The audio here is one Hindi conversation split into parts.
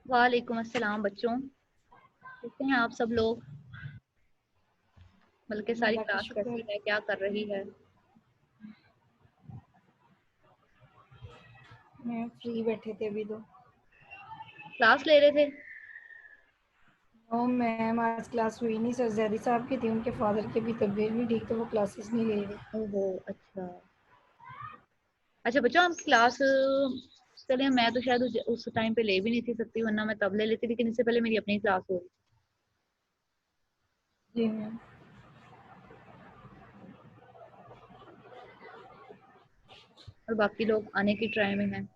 वालेकुम अस्सलाम बच्चों। कैसे हैं आप सब लोग? बल्कि सारी अल्लाह का क्लास शुक्र। कैसी है, क्या कर रही है? मैं फ्री बैठे थे अभी तो। क्लास ले रहे थे? नो मैम, आज क्लास हुई नहीं। सर जैदी साहब की थी, उनके फादर की भी तबीयत नहीं ठीक, तो वो क्लासेस नहीं ले रहे। ओहो, अच्छा। अच्छा बच्चों, आपकी क्लास चलिए, मैं तो शायद उस टाइम पे ले भी नहीं थी सकती, वरना मैं तब ले लेती, लेकिन इससे पहले मेरी अपनी क्लास हो रही थी। जी मैम। और बाकी लोग आने की ट्राई में हैं।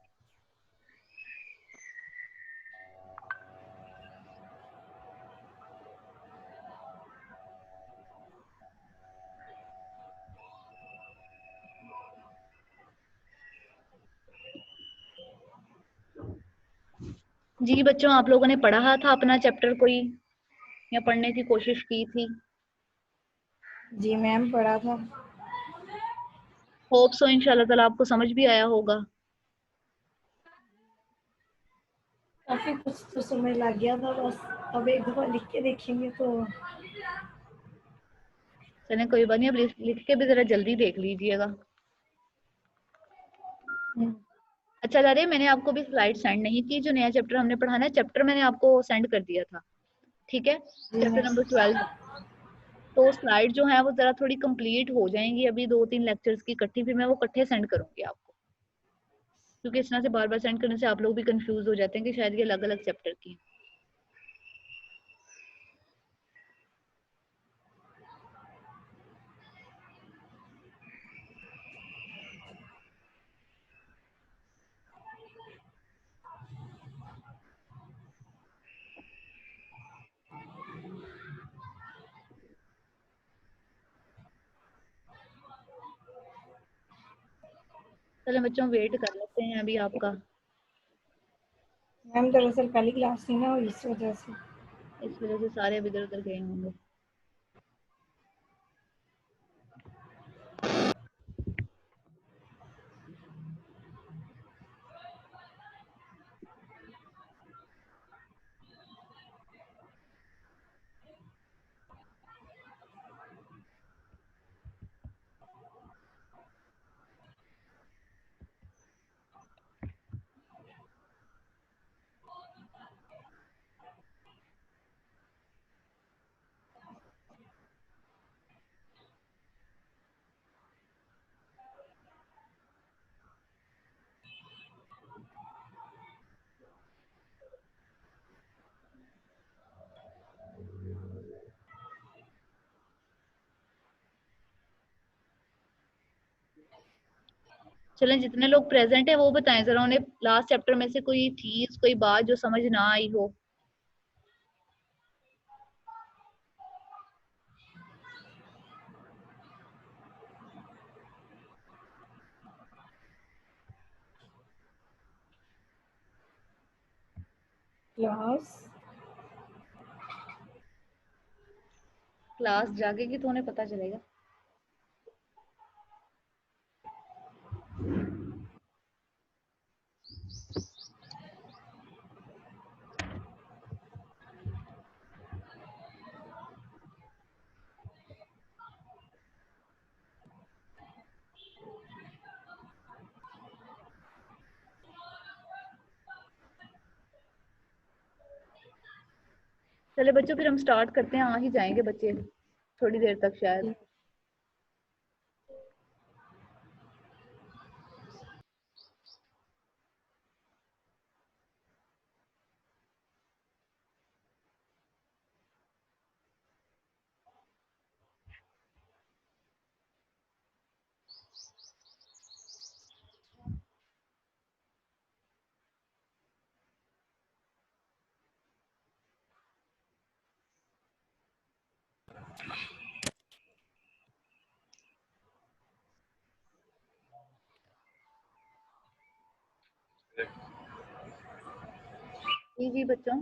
जी बच्चों, आप लोगों ने पढ़ा था अपना चैप्टर कोई, या पढ़ने की कोशिश की थी? जी मैम, पढ़ा था। होप सो इंशाल्लाह ताला आपको समझ भी आया होगा। काफी कुछ तो समझ लग गया था, बस अब एक दफा लिख के देखेंगे तो। चलें, कोई बात नहीं, अब लिख के भी जरा जल्दी देख लीजिएगा। अच्छा जा रही है, मैंने आपको भी स्लाइड सेंड नहीं की, जो नया चैप्टर हमने पढ़ाना है, चैप्टर मैंने आपको सेंड कर दिया था। ठीक है, जी चैप्टर मैम। नंबर 12। तो स्लाइड जो है वो जरा थोड़ी कंप्लीट हो जाएंगी, अभी 2-3 लेक्चर्स की इकट्ठी, फिर मैं वो इकट्ठे सेंड करूंगी आपको, क्योंकि इस तरह से बार बार सेंड करने से आप लोग भी कंफ्यूज हो जाते हैं कि शायद ये अलग अलग चैप्टर की हैं। चलो बच्चों, वेट कर लेते हैं अभी आपका। मैम दरअसल पहली क्लास थी ना, और इस वजह से। इस वजह से सारे अब इधर उधर गए होंगे। चलें, जितने लोग प्रेजेंट है वो बताएं जरा, उन्हें लास्ट चैप्टर में से कोई चीज, कोई बात जो समझ ना आई हो। क्लास। क्लास जागेगी तो उन्हें पता चलेगा। चले बच्चों, फिर हम स्टार्ट करते हैं, आ ही जाएंगे बच्चे थोड़ी देर तक शायद। जी जी बच्चों।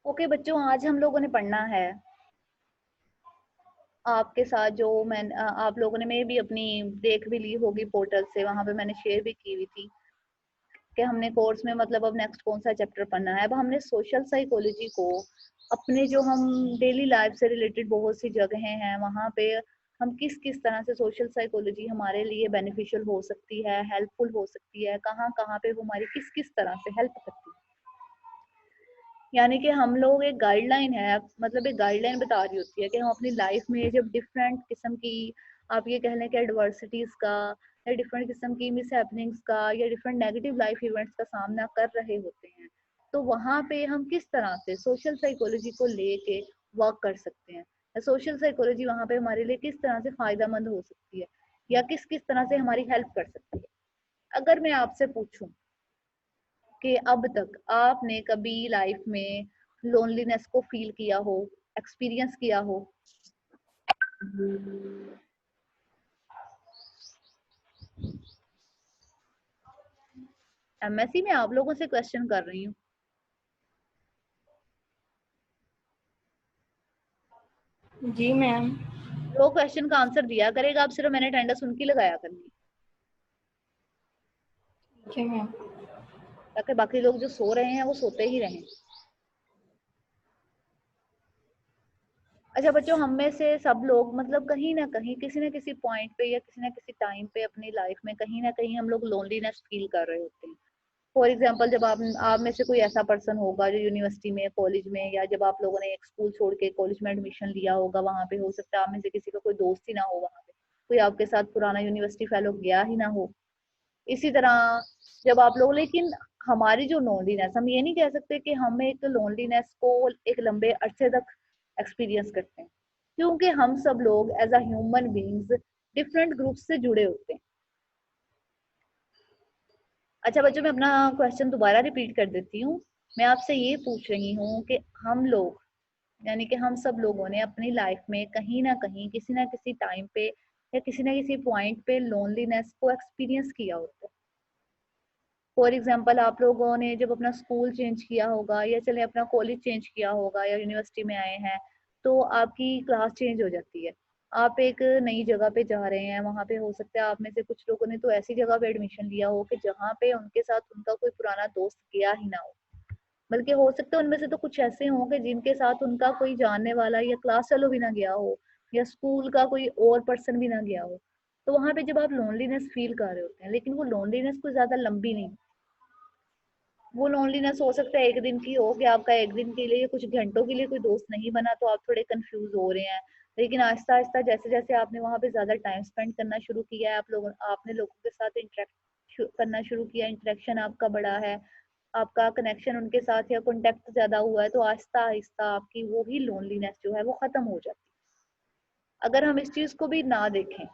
ओके बच्चों, आज हम लोगों ने पढ़ना है आपके साथ जो मैं आप लोगों ने मे भी अपनी देख भी ली होगी पोर्टल से, वहां पे मैंने शेयर भी की हुई थी कि हमने कोर्स में मतलब अब नेक्स्ट कौन सा चैप्टर पढ़ना है। अब हमने सोशल साइकोलॉजी को अपने जो हम डेली लाइफ से रिलेटेड बहुत सी जगहें हैं वहां पे हम किस किस तरह से सोशल साइकोलॉजी हमारे लिए बेनिफिशियल हो सकती है, हेल्पफुल हो सकती है, कहाँ कहाँ पे वो हमारी किस किस तरह से हेल्प करती है। यानी कि हम लोग एक गाइडलाइन है, मतलब एक गाइडलाइन बता रही होती है कि हम अपनी लाइफ में जब डिफरेंट किस्म की, आप ये कह लें कि एडवर्सिटीज का या डिफरेंट किस्म की मिस हैपनिंग्स का या डिफरेंट नेगेटिव लाइफ इवेंट्स का सामना कर रहे होते हैं, तो वहां पे हम किस तरह से सोशल साइकोलॉजी को लेके वर्क कर सकते हैं, या सोशल साइकोलॉजी वहां पे हमारे लिए किस तरह से फायदा मंद हो सकती है या किस किस तरह से हमारी हेल्प कर सकती है। अगर मैं आपसे पूछूं कि अब तक आपने कभी लाइफ में लोनलीनेस को फील किया हो, एक्सपीरियंस किया हो? एमएससी में आप लोगों से क्वेश्चन कर रही हूँ। जी मैम। जो क्वेश्चन का आंसर दिया करेगा, आप सिर्फ मैंने अटेंडेंस उनकी लगाया करनी, ठीक है मैम। ताकि बाकी लोग जो सो रहे हैं वो सोते ही रहें। अच्छा बच्चों, हम में से सब लोग मतलब कहीं ना कहीं किसी ना किसी पॉइंट पे या किसी ना किसी टाइम पे अपनी लाइफ में कहीं ना कहीं हम लोग लोनलीनेस फील कर रहे होते हैं। फॉर एग्जाम्पल, जब आप में से कोई ऐसा पर्सन होगा जो यूनिवर्सिटी में, कॉलेज में, या जब आप लोगों ने एक स्कूल छोड़ के कॉलेज में एडमिशन लिया होगा, वहां पे हो सकता है आप में से किसी का कोई दोस्त ही ना हो, वहां पे कोई आपके साथ पुराना यूनिवर्सिटी फेलो गया ही ना हो। इसी तरह जब आप लोग, लेकिन हमारी जो लोनलीनेस, हम ये नहीं कह सकते कि हम एक लोनलीनेस को एक लंबे अरसे तक एक्सपीरियंस करते हैं, क्योंकि हम सब लोग as a human beings different group से जुड़े होते हैं। अच्छा बच्चों, मैं अपना क्वेश्चन दोबारा रिपीट कर देती हूँ। मैं आपसे ये पूछ रही हूँ कि हम लोग, यानी कि हम सब लोगों ने अपनी लाइफ में कहीं ना कहीं किसी ना किसी टाइम पे या किसी ना किसी पॉइंट पे लोनलीनेस को एक्सपीरियंस किया होता है। फॉर एग्जाम्पल, आप लोगों ने जब अपना स्कूल चेंज किया होगा या चले अपना कॉलेज चेंज किया होगा या यूनिवर्सिटी में आए हैं, तो आपकी क्लास चेंज हो जाती है, आप एक नई जगह पे जा रहे हैं। वहां पे हो सकता है आप में से कुछ लोगों ने तो ऐसी जगह पे एडमिशन लिया हो कि जहाँ पे उनके साथ उनका कोई पुराना दोस्त गया ही ना हो, बल्कि हो सकता है उनमें से तो कुछ ऐसे हों कि जिनके साथ उनका कोई जानने वाला या क्लास फेलो भी ना गया हो या स्कूल का कोई और पर्सन भी ना गया हो। तो वहां पे जब आप लोनलीनेस फील कर रहे होते हैं, लेकिन वो लोनलीनेस कोई ज्यादा लंबी नहीं, वो लोनलीनेस हो सकता है एक दिन की हो कि आपका एक दिन के लिए, कुछ घंटों के लिए कोई दोस्त नहीं बना तो आप थोड़े कंफ्यूज हो रहे हैं। लेकिन आहिस्ता आहिस्ता जैसे जैसे आपने वहां पे ज्यादा टाइम स्पेंड करना शुरू किया है, आपने लोगों के साथ इंटरेक्ट करना शुरू किया, इंटरेक्शन आपका बढ़ा है, आपका कनेक्शन उनके साथ या कॉन्टेक्ट ज्यादा हुआ है, तो आहिस्ता आहिस्ता आपकी वो ही लोनलीनेस जो है वो खत्म हो जाती है। अगर हम इस चीज को भी ना देखें,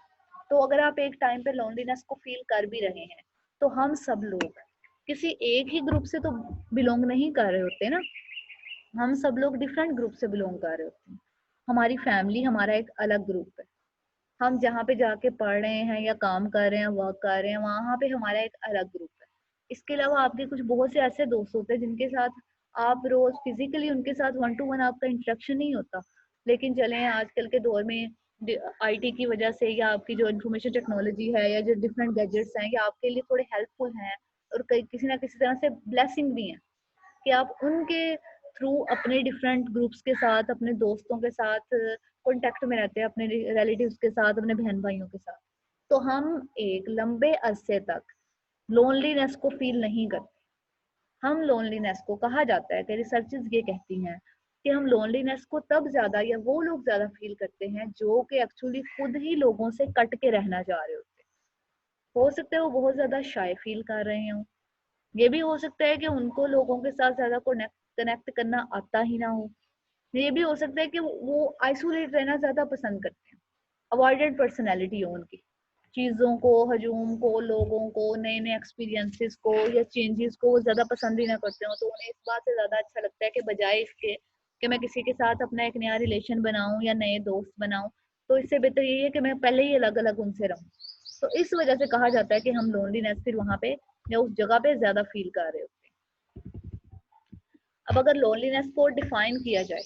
तो अगर आप एक टाइम पे लोनलीनेस को फील कर भी रहे हैं, तो हम सब लोग किसी एक ही ग्रुप से तो बिलोंग नहीं कर रहे होते ना, हम सब लोग डिफरेंट ग्रुप से बिलोंग कर रहे होते हैं। हमारी फैमिली हमारा एक अलग ग्रुप है, हम जहाँ पे जाके पढ़ रहे हैं या काम कर रहे हैं, वर्क कर रहे हैं, वहां पे हमारा एक अलग ग्रुप है। इसके अलावा आपके कुछ बहुत से ऐसे दोस्त होते हैं जिनके साथ आप रोज फिजिकली उनके साथ वन टू वन आपका इंटरेक्शन नहीं होता, लेकिन चले आजकल के दौर में आईटी की वजह से या आपकी जो इंफॉर्मेशन टेक्नोलॉजी है या जो डिफरेंट गैजेट्स हैं, या आपके लिए थोड़े हेल्पफुल हैं और कई किसी ना किसी तरह से ब्लेसिंग भी हैं कि आप उनके थ्रू अपने डिफरेंट ग्रुप्स के साथ, अपने दोस्तों के साथ कांटेक्ट में रहते हैं, अपने रिलेटिव्स के साथ, अपने बहन भाइयों के साथ। तो हम एक लंबे अरसे तक लोनलीनेस को फील नहीं करते। हम लोनलीनेस को, कहा जाता है कि रिसर्चेस ये कहती हैं कि हम लोनलीनेस को तब ज्यादा या वो लोग ज्यादा फील करते हैं जो कि एक्चुअली खुद ही लोगों से कट के रहना चाह रहे होते हैं। हो सकता है वो बहुत ज्यादा शाय फील कर रहे हो, ये भी हो सकता है कि उनको लोगों के साथ ज्यादा कनेक्ट कनेक्ट करना आता ही ना हो, ये भी हो सकता है कि वो आइसोलेट रहना ज्यादा पसंद करते हैं, अवॉइडेड पर्सनैलिटी हो उनकी, चीजों को, हजूम को, लोगों को, नए नए एक्सपीरियंसेस को या चेंजेस को वो ज्यादा पसंद ही ना करते हो। तो उन्हें इस बात से ज्यादा अच्छा लगता है कि बजाय इसके कि मैं किसी के साथ अपना एक नया रिलेशन बनाऊं या नए दोस्त बनाऊं, तो इससे बेहतर यही है कि मैं पहले ही अलग अलग उनसे रहूं। तो इस वजह से कहा जाता है कि हम लोनलीनेस फिर वहां पे या उस जगह पे ज्यादा फील कर रहे होते हैं। अब अगर लोनलीनेस को डिफाइन किया जाए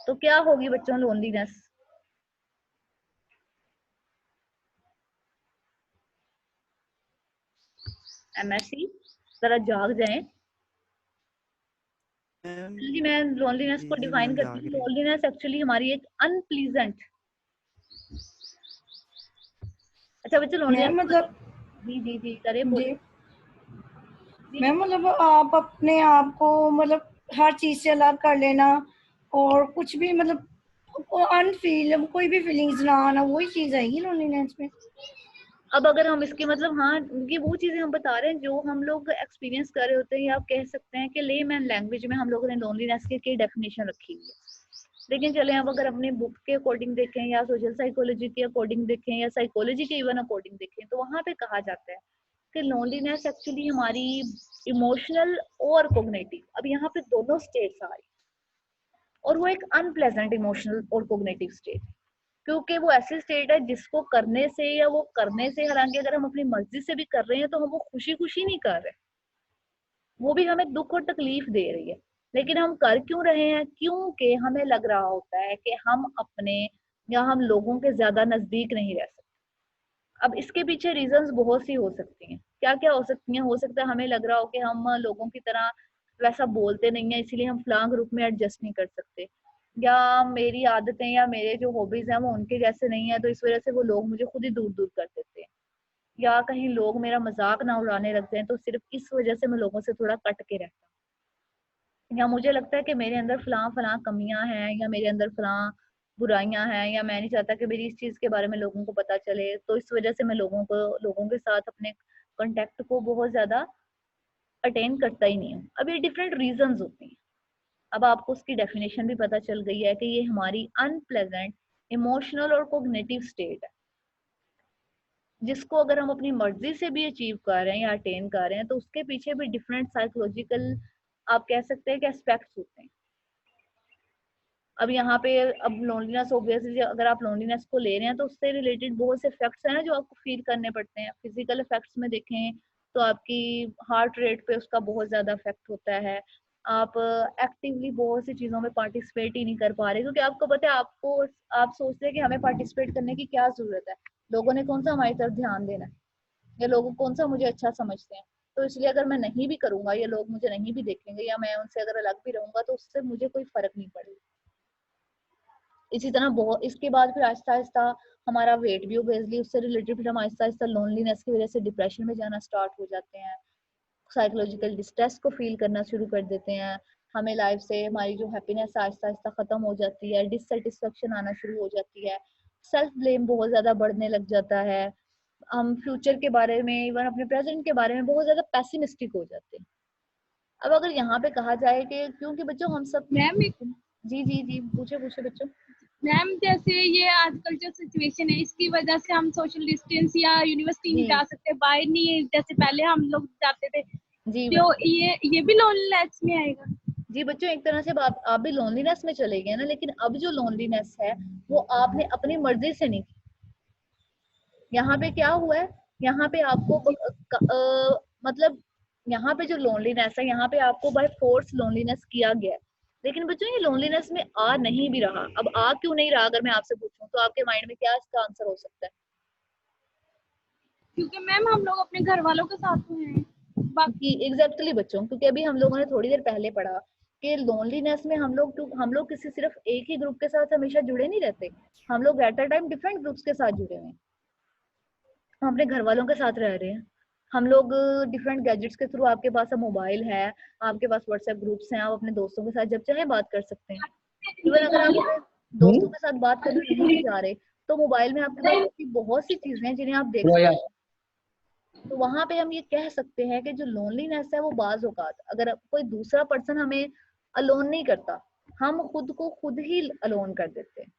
तो क्या होगी बच्चों लोनलीनेस? एमएससी जरा जाग जाए जी। मैं लोनलीनेस को जी डिफाइन मैम करती जाग हूँ। रहे हैं। लोनलीनेस एक्चुअली हमारी एक अनप्लीजेंट, अच्छा बच्चे मैम लोनलीनेस, मतलब जी जी जी करे जी बोले जी। मैम मतलब आप अपने आप को मतलब हर चीज से अलग कर लेना और कुछ भी मतलब अनफील कोई भी फीलिंग्स ना आना, वही चीज आएगी लोनलीनेस में। अब अगर हम इसके मतलब हाँ, ये वो चीजें हम बता रहे हैं जो हम लोग एक्सपीरियंस कर रहे होते हैं, या आप कह सकते हैं कि लेमैन लैंग्वेज में हम लोगों ने लोनलीनेस की डेफिनेशन रखी हुई है। लेकिन चले अब अगर अपने बुक के अकॉर्डिंग देखें, या सोशल साइकोलॉजी के अकॉर्डिंग देखें, या साइकोलॉजी के इवन अकॉर्डिंग देखें, तो वहां पे कहा जाता है कि लोनलीनेस एक्चुअली हमारी इमोशनल और कोग्निटिव, अब यहाँ पे दोनों स्टेट्स आ रही, और वो एक अनप्लेजेंट इमोशनल और कोग्निटिव स्टेट, क्योंकि वो ऐसी स्टेट है जिसको करने से या वो करने से, हालांकि अगर हम अपनी मर्जी से भी कर रहे हैं तो हम वो खुशी खुशी नहीं कर रहे, वो भी हमें दुख और तकलीफ दे रही है, लेकिन हम कर क्यों रहे हैं? क्योंकि हमें लग रहा होता है कि हम अपने या हम लोगों के ज्यादा नजदीक नहीं रह सकते। अब इसके पीछे रीजंस बहुत सी हो सकती हैं। क्या क्या हो सकती हैं? हो सकता है हमें लग रहा हो कि हम लोगों की तरह वैसा बोलते नहीं है, इसीलिए हम फलां ग्रुप में एडजस्ट नहीं कर सकते, या मेरी आदतें या मेरे जो हॉबीज हैं वो उनके जैसे नहीं है, तो इस वजह से वो लोग मुझे खुद ही दूर दूर कर देते हैं, या कहीं लोग मेरा मजाक ना उड़ाने लगते हैं, तो सिर्फ इस वजह से मैं लोगों से थोड़ा कट के रहता हूँ, या मुझे लगता है कि मेरे अंदर फलां फलां कमियां हैं, या मेरे अंदर फलां बुराइयां हैं, या मैं नहीं चाहता कि मेरी इस चीज के बारे में लोगों को पता चले, तो इस वजह से मैं लोगों के साथ अपने कांटेक्ट को बहुत ज्यादा अटेन करता ही नहीं हूँ। अब ये डिफरेंट रीजंस होती हैं। अब आपको उसकी डेफिनेशन भी पता चल गई है कि ये हमारी अनप्लेजेंट इमोशनल और कोग्निटिव स्टेट है, जिसको अगर हम अपनी मर्जी से भी अचीव कर रहे हैं या अटेन कर रहे हैं, तो उसके पीछे भी डिफरेंट साइकोलॉजिकल, आप कह सकते हैं कि एस्पेक्ट्स होते हैं। अब यहाँ पे अब लोनलीनेस ऑब्वियसली, अगर आप लोनलीनेस को ले रहे हैं तो उससे रिलेटेड बहुत से इफेक्ट्स हैं ना जो आपको फील करने पड़ते हैं। फिजिकल इफेक्ट्स में देखें तो आपकी हार्ट रेट पे उसका बहुत ज्यादा इफेक्ट होता है। आप एक्टिवली बहुत सी चीजों में पार्टिसिपेट ही नहीं कर पा रहे, क्योंकि आपको पता है, आपको आप सोचते हैं कि हमें पार्टिसिपेट करने की क्या जरूरत है, लोगों ने कौन सा हमारी तरफ ध्यान देना है, या लोग कौन सा मुझे अच्छा समझते हैं, तो इसलिए अगर मैं नहीं भी करूंगा, या लोग मुझे नहीं भी देखेंगे, या मैं उनसे अगर अलग भी रहूंगा, तो उससे मुझे कोई फर्क नहीं पड़ेगा। इसी तरह बहुत इसके बाद फिर आहिस्ता आहिस्ता हमारा वेट भी ओबेसली उससे रिलेटेड, फिर हम आहिस्ता आहिस्ता लोनलीनेस की वजह से डिप्रेशन में जाना स्टार्ट हो जाते हैं, साइकोलॉजिकल डिस्ट्रेस को फील करना शुरू कर देते हैं, हमें लाइफ से हमारी जो हैप्पीनेस आहिस्ता आहिस्ता खत्म हो जाती है, डिससेटिस्फेक्शन आना शुरू हो जाती है, सेल्फ ब्लेम बहुत ज्यादा बढ़ने लग जाता है, हम फ्यूचर के बारे में, इवन अपने प्रेजेंट के बारे में बहुत ज्यादा पैसिमिस्टिक हो जाते हैं। अब अगर यहाँ पे कहा जाए कि क्योंकि बच्चों हम सब, मैम जी जी जी पूछे पूछे बच्चों। मैम जैसे ये आजकल जो सिचुएशन है इसकी वजह से हम सोशल डिस्टेंस या यूनिवर्सिटी नहीं जी जा सकते, बाहर नहीं जैसे पहले हम लोग जाते थे, जी तो ये भी लोनलीनेस में आएगा? जी बच्चों, एक तरह से आप भी लोनलीनेस में चले गए ना, लेकिन अब जो लोनलीनेस है वो आपने अपनी मर्जी से नहीं की। यहाँ पे क्या हुआ है, यहाँ पे आपको मतलब यहाँ पे जो लोनलीनेस है, यहाँ पे आपको बाय फोर्स लोनलीनेस किया गया है। लेकिन बच्चों ये लोनलीनेस में आ नहीं भी रहा। अब आ क्यों नहीं रहा, अगर मैं आपसे पूछूं तो आपके माइंड में क्या इसका आंसर हो सकता है? क्योंकि मैम हम लोग अपने घर वालों के साथ में हैं। कि एग्जैक्टली बच्चों, क्योंकि अभी हम लोगों ने थोड़ी देर पहले पढ़ा कि लोनलीनेस में हम लोग किसी सिर्फ एक ही ग्रुप के साथ हमेशा जुड़े नहीं रहते, हम लोग at a time different groups के साथ जुड़े हुए हैं। हम अपने घर वालों के साथ रह रहे हैं, हम लोग डिफरेंट गैजेट्स के थ्रू, आपके पास अब मोबाइल है, आपके पास व्हाट्सएप ग्रुप्स हैं, आप अपने दोस्तों के साथ जब चाहे बात कर सकते हैं। इवन अगर आप अपने दोस्तों के साथ बात करने नहीं भी जा रहे, तो मोबाइल में आपके पास ऐसी बहुत सी चीजें हैं जिन्हें आप देख सकते हैं। तो वहां पे हम ये कह सकते हैं कि जो लोनलीनेस है वो बाज औकात अगर कोई दूसरा पर्सन हमें अलोन नहीं करता, हम खुद को खुद ही अलोन कर देते हैं।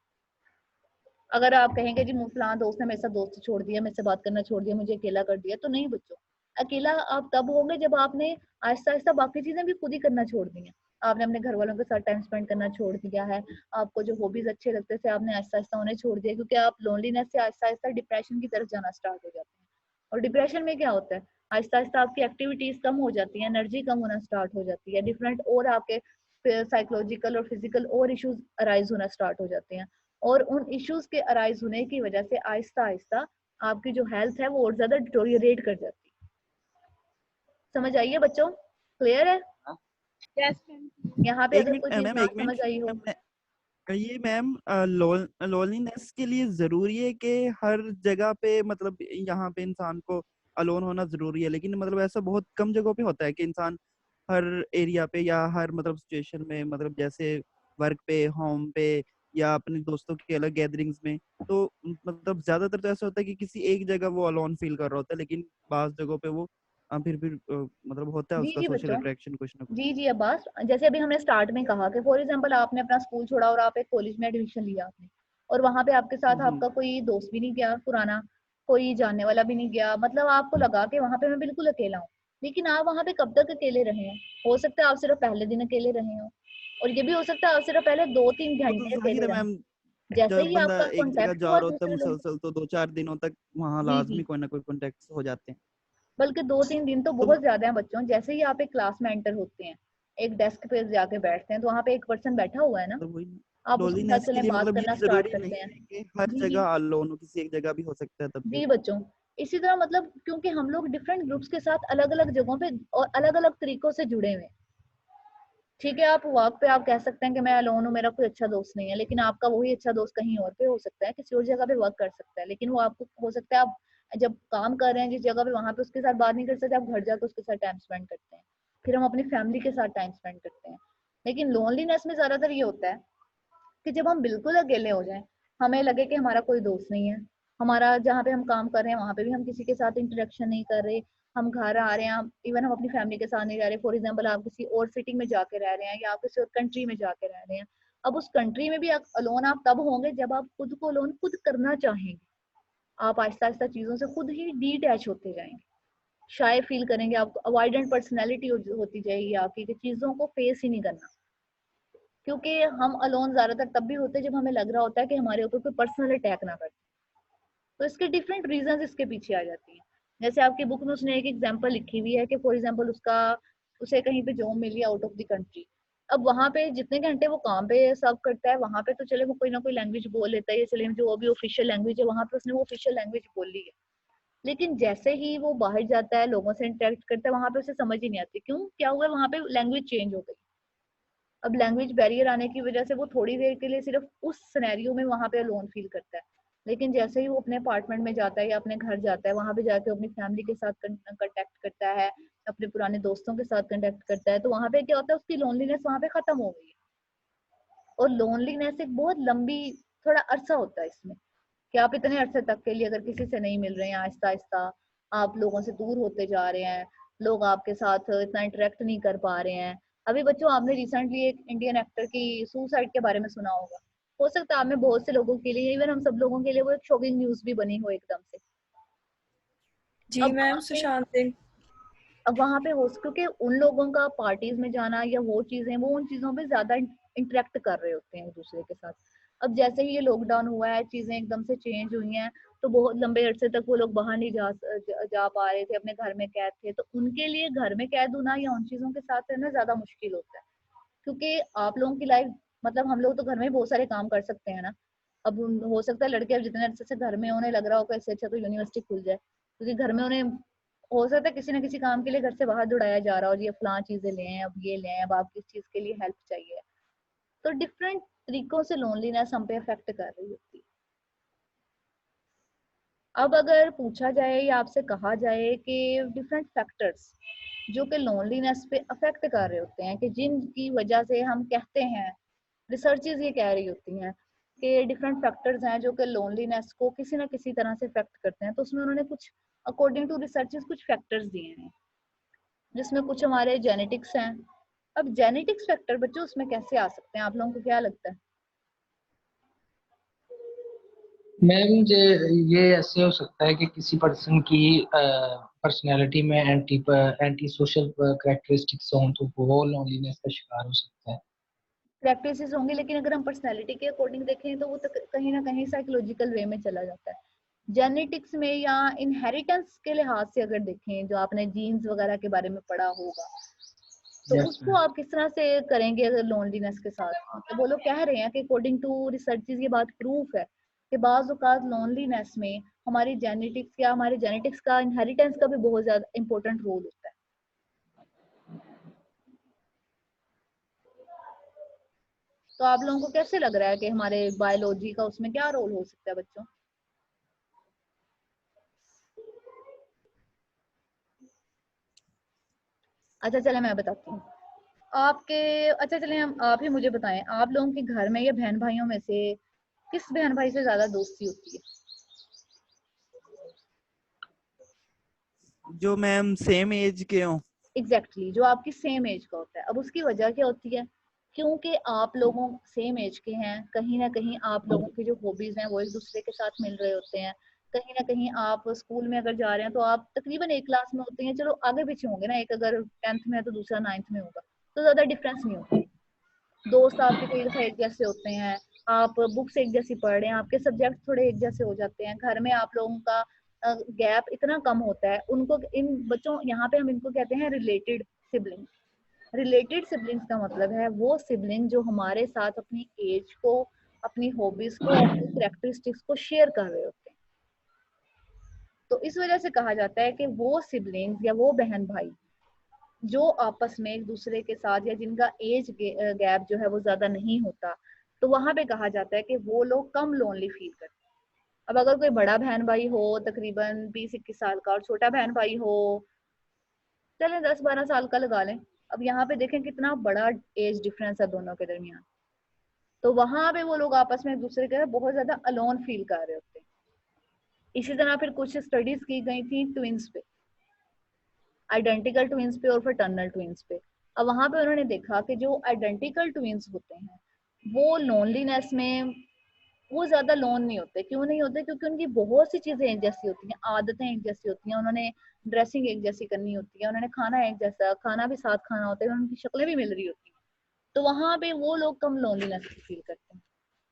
अगर आप कहेंगे जी फलां दोस्त ने मेरे साथ दोस्ती छोड़ दिया, मेरे से बात करना छोड़ दिया, मुझे अकेला कर दिया, तो नहीं बच्चों, अकेला आप तब होंगे जब आपने आहिस्ता आहिस्ता बाकी चीजें भी खुद ही करना छोड़ दी हैं। आपने अपने घर वालों के साथ टाइम स्पेंड करना छोड़ दिया है, आपको जो हॉबीज अच्छे लगते थे आपने आहिस्ता आहिस्ता उन्हें छोड़ दिया, क्योंकि आप लोनलीनेस से आहिस्ता आहिस्ता डिप्रेशन की तरफ जाना स्टार्ट हो जाते हैं। और डिप्रेशन में क्या होता है, आहिस्ता आहिस्ता आपकी एक्टिविटीज कम हो जाती है, एनर्जी कम होना स्टार्ट हो जाती है, डिफरेंट और आपके साइकोलॉजिकल और फिजिकल और इश्यूज अराइज होना स्टार्ट हो जाते हैं। और उन इश्यूज के अराइज होने की वजह से आहिस्ता आहिस्ता आपकी जो हेल्थ है वो और ज्यादा डिटोरिएट कर जाती है। समझ आइए बच्चों, क्लियर है? यस यहाँ पे एक अगर कोई मिनट चीज मैम, ना एक समझ आई हो। मिनट। ये मैम लोनलीनेस के लिए जरूरी है कि हर जगह पे मतलब यहाँ पे इंसान को अलोन होना जरूरी है, लेकिन मतलब ऐसा बहुत कम जगहों पे होता है कि इंसान हर एरिया पे या हर मतलब सिचुएशन में, मतलब जैसे वर्क पे, होम पे या अपने दोस्तों के अलग गैदरिंग्स में, तो मतलब ज्यादातर तो ऐसा होता है कि किसी एक जगह वो अलोन फील कर रहा होता है, लेकिन बास जगहों पे वो फिर मतलब होता है जी उसका जी सोशल बच्चों, अट्रैक्शन कुछ ना कुछ। जी जी अब्बास, जैसे अभी हमने स्टार्ट में कहा कि फॉर एग्जांपल आपने अपना स्कूल छोड़ा और आप एक कॉलेज में एडमिशन लिया आपने, और वहां पे आपके साथ हम्म। आपका कोई दोस्त भी नहीं गया पुराना, कोई जानने वाला भी नहीं गया, मतलब आपको लगा कि वहां पे मैं बिल्कुल अकेला हूँ। लेकिन आप वहां पे कब तक अकेले रहे हैं? हो सकता है आप सिर्फ पहले दिन अकेले रहे हो, और ये भी हो सकता है आप सिर्फ पहले 2-3 वो तो घंटे जाहिर अकेले है रहे। मैम, जैसे जब ही बंदा आपका एक जगह कॉन्टेक्ट जा हुआ रहा होता है दूसरे लोगों, मुसलसल, तो 2-4 दिनों तक वहां जी लाजमी जी, कोई ना कोई कॉन्टेक्ट हो जाते हैं। बल्कि 2-3 दिन तो तो बहुत ज्यादा है बच्चों। जैसे ही आप एक क्लास में एंटर होते हैं, एक डेस्क पे जाके बैठते हैं, तो वहां पे एक पर्सन बैठा हुआ है ना, मतलब वही, आप उसके साथ लोनलीनेस के चलें लिए बात मतलब ये करना स्टार्ट जरूरी करते नहीं हैं। है कि हर जी जी, जगह अलोन हो, किसी एक जगह भी हो सकता है तब भी। जी बच्चों, इसी तरह मतलब क्योंकि हम लोग डिफरेंट ग्रुप्स के साथ अलग अलग जगहों पे और अलग अलग तरीकों से जुड़े हुए हैं। ठीक है, आप वर्क पे आप कह सकते हैं कि मैं अलोन हूँ, मेरा कोई अच्छा दोस्त नहीं है, लेकिन आपका वही अच्छा दोस्त कहीं और पे हो सकता है, किसी और जगह पे वर्क कर सकता है, लेकिन वो आपको हो सकता है आप जब काम कर रहे हैं जिस जगह पे वहां पे उसके साथ बात नहीं कर सकते, आप घर जाकर उसके साथ टाइम स्पेंड करते हैं, फिर हम अपनी फैमिली के साथ टाइम स्पेंड करते हैं। लेकिन लोनलीनेस में ज्यादातर ये होता है कि जब हम बिल्कुल अकेले हो जाएं, हमें लगे कि हमारा कोई दोस्त नहीं है, हमारा जहाँ पे हम काम कर रहे हैं वहां पे भी हम किसी के साथ इंटरेक्शन नहीं कर रहे, हम घर आ रहे हैं, इवन हम अपनी फैमिली के साथ नहीं रह रहे, फॉर एग्जाम्पल आप किसी और सिटी में जाके रह रहे हैं या आप किसी और कंट्री में जाके रह रहे हैं। अब उस कंट्री में भी अलोन आप तब होंगे जब आप खुद को अलोन खुद करना चाहेंगे। आप आहिस्ता आहिस्ता चीजों से खुद ही डीटैच होते जाएंगे, शाय फील करेंगे, आपको अवॉइडेंट पर्सनैलिटी होती जाएगी आपकी, कि चीजों को फेस ही नहीं करना। क्योंकि हम अलोन ज्यादातर तब भी होते हैं जब हमें लग रहा होता है कि हमारे ऊपर कोई पर्सनल अटैक ना करे। तो इसके डिफरेंट रीजंस इसके पीछे आ जाती हैं। जैसे आपकी बुक में उसने एक एग्जांपल लिखी हुई है कि फॉर एग्जांपल उसका उसे कहीं पे जॉब मिली आउट ऑफ द कंट्री। अब वहां पे जितने घंटे वो काम पे सर्व करता है वहां पे तो चले वो कोई ना कोई लैंग्वेज बोल लेता है, या चले जो भी ऑफिशियल लैंग्वेज है वहां पे उसने वो ऑफिशियल लैंग्वेज बोल ली है। लेकिन जैसे ही वो बाहर जाता है, लोगों से इंटरेक्ट करता है, वहां पे उसे समझ ही नहीं आती क्यों क्या हुआ, वहां पे लैंग्वेज चेंज हो गई। अब लैंग्वेज बैरियर आने की वजह से वो थोड़ी देर के लिए सिर्फ उस सिनेरियो में वहां पे अलोन फील करता है। लेकिन जैसे ही वो अपने अपार्टमेंट में जाता है या अपने घर जाता है, वहां पे जाके अपनी फैमिली के साथ कंटेक्ट करता है, अपने पुराने दोस्तों के साथ कंटेक्ट करता है, तो वहां पे क्या होता है, उसकी लोनलीनेस वहां पे खत्म हो गई है। और लोनलीनेस एक बहुत लंबी थोड़ा अरसा होता है इसमें, कि आप इतने अरसे तक के लिए अगर किसी से नहीं मिल रहे हैं, आहिस्ता आहिस्ता आप लोगों से दूर होते जा रहे हैं, लोग आपके साथ इतना इंटरेक्ट नहीं कर पा रहे हैं। अभी बच्चों आपने रिसेंटली एक इंडियन एक्टर की सुसाइड के बारे में सुना होगा, हो सकता है आप में बहुत से लोगों के लिए, इवन हम सब लोगों के लिए वो एक शॉकिंग न्यूज भी बनी हो एकदम से। जी अब मैम, वहाँ पे सुशांत सिंह। अब वहां पे हो क्योंकि उन लोगों का पार्टीज में जाना या वो चीजें, वो उन चीजों पे ज्यादा इंटरेक्ट कर रहे होते हैं एक दूसरे के साथ। अब जैसे ही ये लॉकडाउन हुआ है, चीजें एकदम से चेंज हुई हैं, तो बहुत लंबे अरसे तक वो लोग बाहर नहीं जा पा रहे थे, अपने घर में कैद थे, तो उनके लिए घर में कैद होना या उन चीजों के साथ रहना ज्यादा मुश्किल होता है। क्योंकि आप लोगों की लाइफ, मतलब हम लोग तो घर में ही बहुत सारे काम कर सकते हैं ना। अब हो सकता है लड़के अब जितने अरसे से घर में उन्हें लग रहा होगा इससे अच्छा तो यूनिवर्सिटी खुल जाए, क्योंकि घर में उन्हें हो सकता है किसी ना किसी काम के लिए घर से बाहर दौड़ाया जा रहा हो, ये फलां चीजें ले आए, अब ये ले आए, अब आपकी इस चीज के लिए हेल्प चाहिए। तो डिफरेंट तरीकों से लोनलीनेस हम पे अफेक्ट कर रही होती है। अब अगर पूछा जाए या आपसे कहा जाए कि डिफरेंट फैक्टर्स जो कि लोनलीनेस पे अफेक्ट कर रहे होते हैं, कि जिनकी वजह से हम कहते हैं, रिसर्चेज ये कह रही होती हैं कि डिफरेंट फैक्टर्स हैं जो कि लोनलीनेस को किसी ना किसी तरह से अफेक्ट करते हैं, तो उसमें उन्होंने कुछ अकॉर्डिंग टू रिसर्चेज कुछ फैक्टर्स दिए हैं, जिसमें कुछ हमारे जेनेटिक्स हैं। अब जेनेटिक्स फैक्टर बच्चों उसमें कैसे आ सकते हैं, आप लोगों को क्या लगता है? मैम ये ऐसे हो सकता है कि किसी पर्सन की पर्सनैलिटी में एंटी सोशल करेक्टरिस्टिक्स हों तो वो लोनलीनेस का शिकार हो सकता है। प्रैक्टिसेस होंगे, लेकिन अगर हम पर्सनैलिटी के अकॉर्डिंग देखें तो वो तो कहीं ना कहीं साइकोलॉजिकल वे में चला जाता है। जेनेटिक्स में या इनहेरिटेंस के लिहाज से अगर देखें, जो आपने जीन्स वगैरह के बारे में पढ़ा होगा, तो यस उसको मैम। आप किस तरह से करेंगे अगर लोनलीनेस के साथ? मतलब वो लोग कह रहे हैं कि अकॉर्डिंग टू रिसर्चेस ये बात प्रूफ है कि बाज़ औक़ात लोनलीनेस में हमारी जेनेटिक्स का इनहेरिटेंस का भी बहुत ज्यादा इंपॉर्टेंट रोल होता है। तो आप लोगों को कैसे लग रहा है कि हमारे बायोलॉजी का उसमें क्या रोल हो सकता है बच्चों? अच्छा चले मैं बताती हूँ आपके। अच्छा चले आप ही मुझे बताएं, आप लोगों के घर में या बहन भाइयों में से किस बहन भाई से ज्यादा दोस्ती होती है? जो मैम सेम एज के हो। एग्जैक्टली जो आपकी सेम एज का होता है। अब उसकी वजह क्या होती है? क्योंकि आप लोगों सेम एज के हैं, कहीं ना कहीं आप लोगों की जो हॉबीज हैं वो एक दूसरे के साथ मिल रहे होते हैं। कहीं ना कहीं आप स्कूल में अगर जा रहे हैं तो आप तकरीबन एक क्लास में होते हैं, चलो आगे पीछे होंगे ना, एक अगर 10th में है तो दूसरा 9th में होगा, तो ज्यादा डिफरेंस नहीं होता। दोस्त आपके कई दफा एक जैसे होते हैं, आप बुक्स एक जैसी पढ़ रहे हैं, आपके सब्जेक्ट थोड़े एक जैसे हो जाते हैं, घर में आप लोगों का गैप इतना कम होता है। उनको इन बच्चों यहाँ पे हम इनको कहते हैं रिलेटेड सिबलिंग। रिलेटेड सिबलिंग्स का मतलब है वो सिबलिंग जो हमारे साथ अपनी एज को, अपनी हॉबीज को, अपनी कैरेक्टरिस्टिक्स को शेयर कर रहे होते हैं। तो इस वजह से कहा जाता है कि वो सिबलिंग्स या वो बहन भाई जो आपस में एक दूसरे के साथ या जिनका एज गैप जो है वो ज्यादा नहीं होता, तो वहां पे कहा जाता है कि वो लोग कम लोनली फील करते हैं। अब अगर कोई बड़ा बहन भाई हो तकरीबन 20-21 साल का और छोटा बहन भाई हो चले 10-12 साल का लगा लें, अब यहाँ पे देखें कितना बड़ा एज डिफरेंस है दोनों के दरमियान, तो वहां पे वो लोग आपस में एक दूसरे के बहुत ज्यादा अलोन फील कर रहे होते हैं। इसी तरह फिर कुछ स्टडीज की गई थी ट्विंस पे, आइडेंटिकल ट्विंस पे और फ्रेटर्नल ट्विंस पे। अब वहां पे उन्होंने देखा कि जो आइडेंटिकल ट्विंस होते हैं वो लोनलीनेस में वो ज्यादा लोन नहीं होते। क्यों नहीं होते? क्योंकि उनकी बहुत सी चीजें एक जैसी होती हैं, आदतें एक जैसी होती हैं, उन्होंने ड्रेसिंग एक जैसी करनी होती है, उन्होंने खाना एक जैसा, खाना भी साथ खाना होता है, उनकी शक्लें भी मिल रही होती हैं, तो वहां पे वो लोग कम लोनलीनेस फील करते हैं।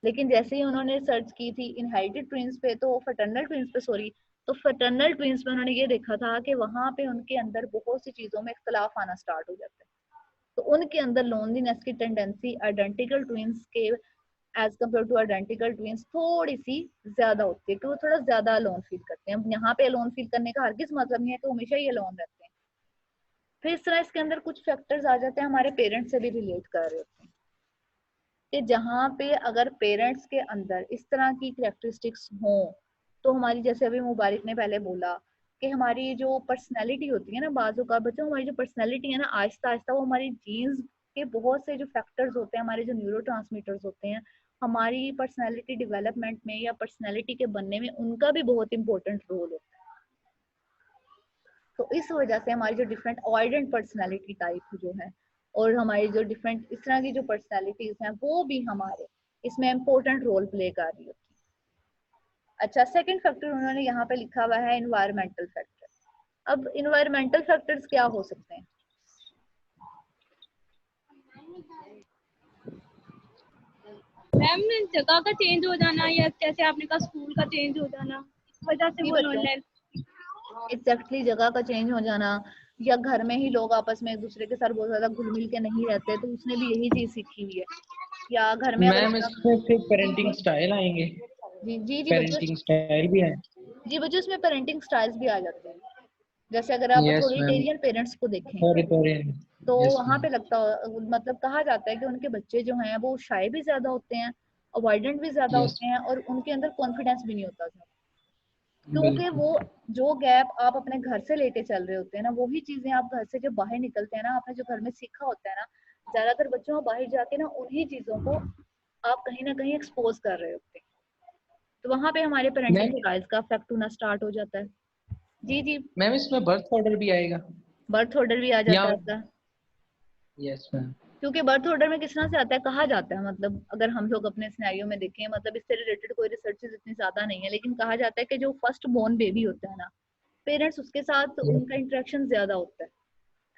लेकिन जैसे ही उन्होंने सर्च की थी इनहेरिटेड ट्विंस पे, तो फर्टर्नल ट्विंस पे सॉरी, तो फर्टर्नल ट्विंस पे उन्होंने ये देखा था कि वहां पे उनके अंदर बहुत सी चीजों में इख्तलाफ आना स्टार्ट हो जाता है। तो उनके अंदर लोनलीनेस की टेंडेंसी आइडेंटिकल ट्विंस के as compared to identical twins थोड़ी सी ज्यादा होती है, कि वो थोड़ा ज्यादा अलोन फील करते हैं। यहाँ पे अलोन फील करने का हरगिज मतलब नहीं है कि हमेशा ही अलोन रहते हैं। फिर इस तरह इसके अंदर कुछ फैक्टर्स आ जाते हैं, हमारे पेरेंट्स से भी रिलेट कर रहे होते हैं, कि जहाँ पे अगर पेरेंट्स के अंदर इस तरह की कैरेक्टरिस्टिक्स हों, तो हमारी, जैसे अभी मुबारिक ने पहले बोला कि हमारी जो पर्सनैलिटी होती है ना, बाजू का बच्चों हमारी जो पर्सनैलिटी है ना, आहिस्ता आहिस्ता वो हमारी जीन्स के बहुत से जो फैक्टर्स होते हैं, हमारे जो न्यूरो होते हैं, हमारी पर्सनैलिटी डेवलपमेंट में या पर्सनैलिटी के बनने में उनका भी बहुत इंपॉर्टेंट रोल होता है। तो इस वजह से हमारी जो डिफरेंट ऑइडेंट पर्सनैलिटी टाइप जो है और हमारी जो डिफरेंट इस तरह की जो पर्सनैलिटीज हैं वो भी हमारे इसमें इम्पोर्टेंट रोल प्ले कर रही होती है। अच्छा, सेकंड फैक्टर उन्होंने यहाँ पे लिखा हुआ है इन्वायरमेंटल फैक्टर। अब इन्वायरमेंटल फैक्टर्स क्या हो सकते हैं? मैम जगह का चेंज हो जाना, या जैसे आपने कहा स्कूल का चेंज हो जाना, इस वजह से जी वो बच्चों, लोनलेस। एग्जैक्टली जगह का चेंज हो जाना, या घर में ही लोग आपस में एक दूसरे के साथ बहुत ज्यादा घुल मिल के नहीं रहते, तो उसने भी यही चीज सीखी हुई है। या घर में अगर मैम इसमें फिर पेरेंटिंग स्टाइल आएंगे, जी जी जी बच्चों, पेरेंटिंग स्टाइल भी है। जी बच्चों इसमें पेरेंटिंग स्टाइल्स भी आ जाते हैं। जैसे अगर आप यस मैम। अथॉरिटेरियन पेरेंट्स को देखें ऑडिटोरियम। तो यस वहां मैम। पे लगता मतलब कहा जाता है कि उनके बच्चे जो हैं वो शाय भी ज्यादा होते हैं, अवॉइडेंट भी ज्यादा यस होते हैं, और उनके अंदर कॉन्फिडेंस भी नहीं होता था। क्योंकि बिल्कुल। वो जो गैप आप अपने घर से लेके चल रहे होते हैं ना, वही चीजें आप घर से जब बाहर निकलते हैं ना, आपने जो घर में सीखा होता है ना, ज्यादातर बच्चों को बाहर जाके ना उन्हीं चीजों को आप कहीं ना कहीं एक्सपोज कर रहे होते हैं। तो वहां पे हमारे पेरेंटिंग मैम स्टाइल्स का इफेक्ट होना स्टार्ट हो जाता है। जी जी, मैम इसमें बर्थ ऑर्डर भी आएगा बर्थ ऑर्डर भी आ या? जाता है आपका। Yes ma'am. क्योंकि बर्थ ऑर्डर में किस तरह से आता है, कहा जाता है, मतलब अगर हम लोग अपने सिनेरियो में देखें, मतलब इससे रिलेटेड कोई रिसर्चेज इतनी ज्यादा नहीं है, लेकिन कहा जाता है कि जो फर्स्ट बोर्न बेबी होता है ना, पेरेंट्स उसके साथ उनका इंटरेक्शन ज्यादा होता है,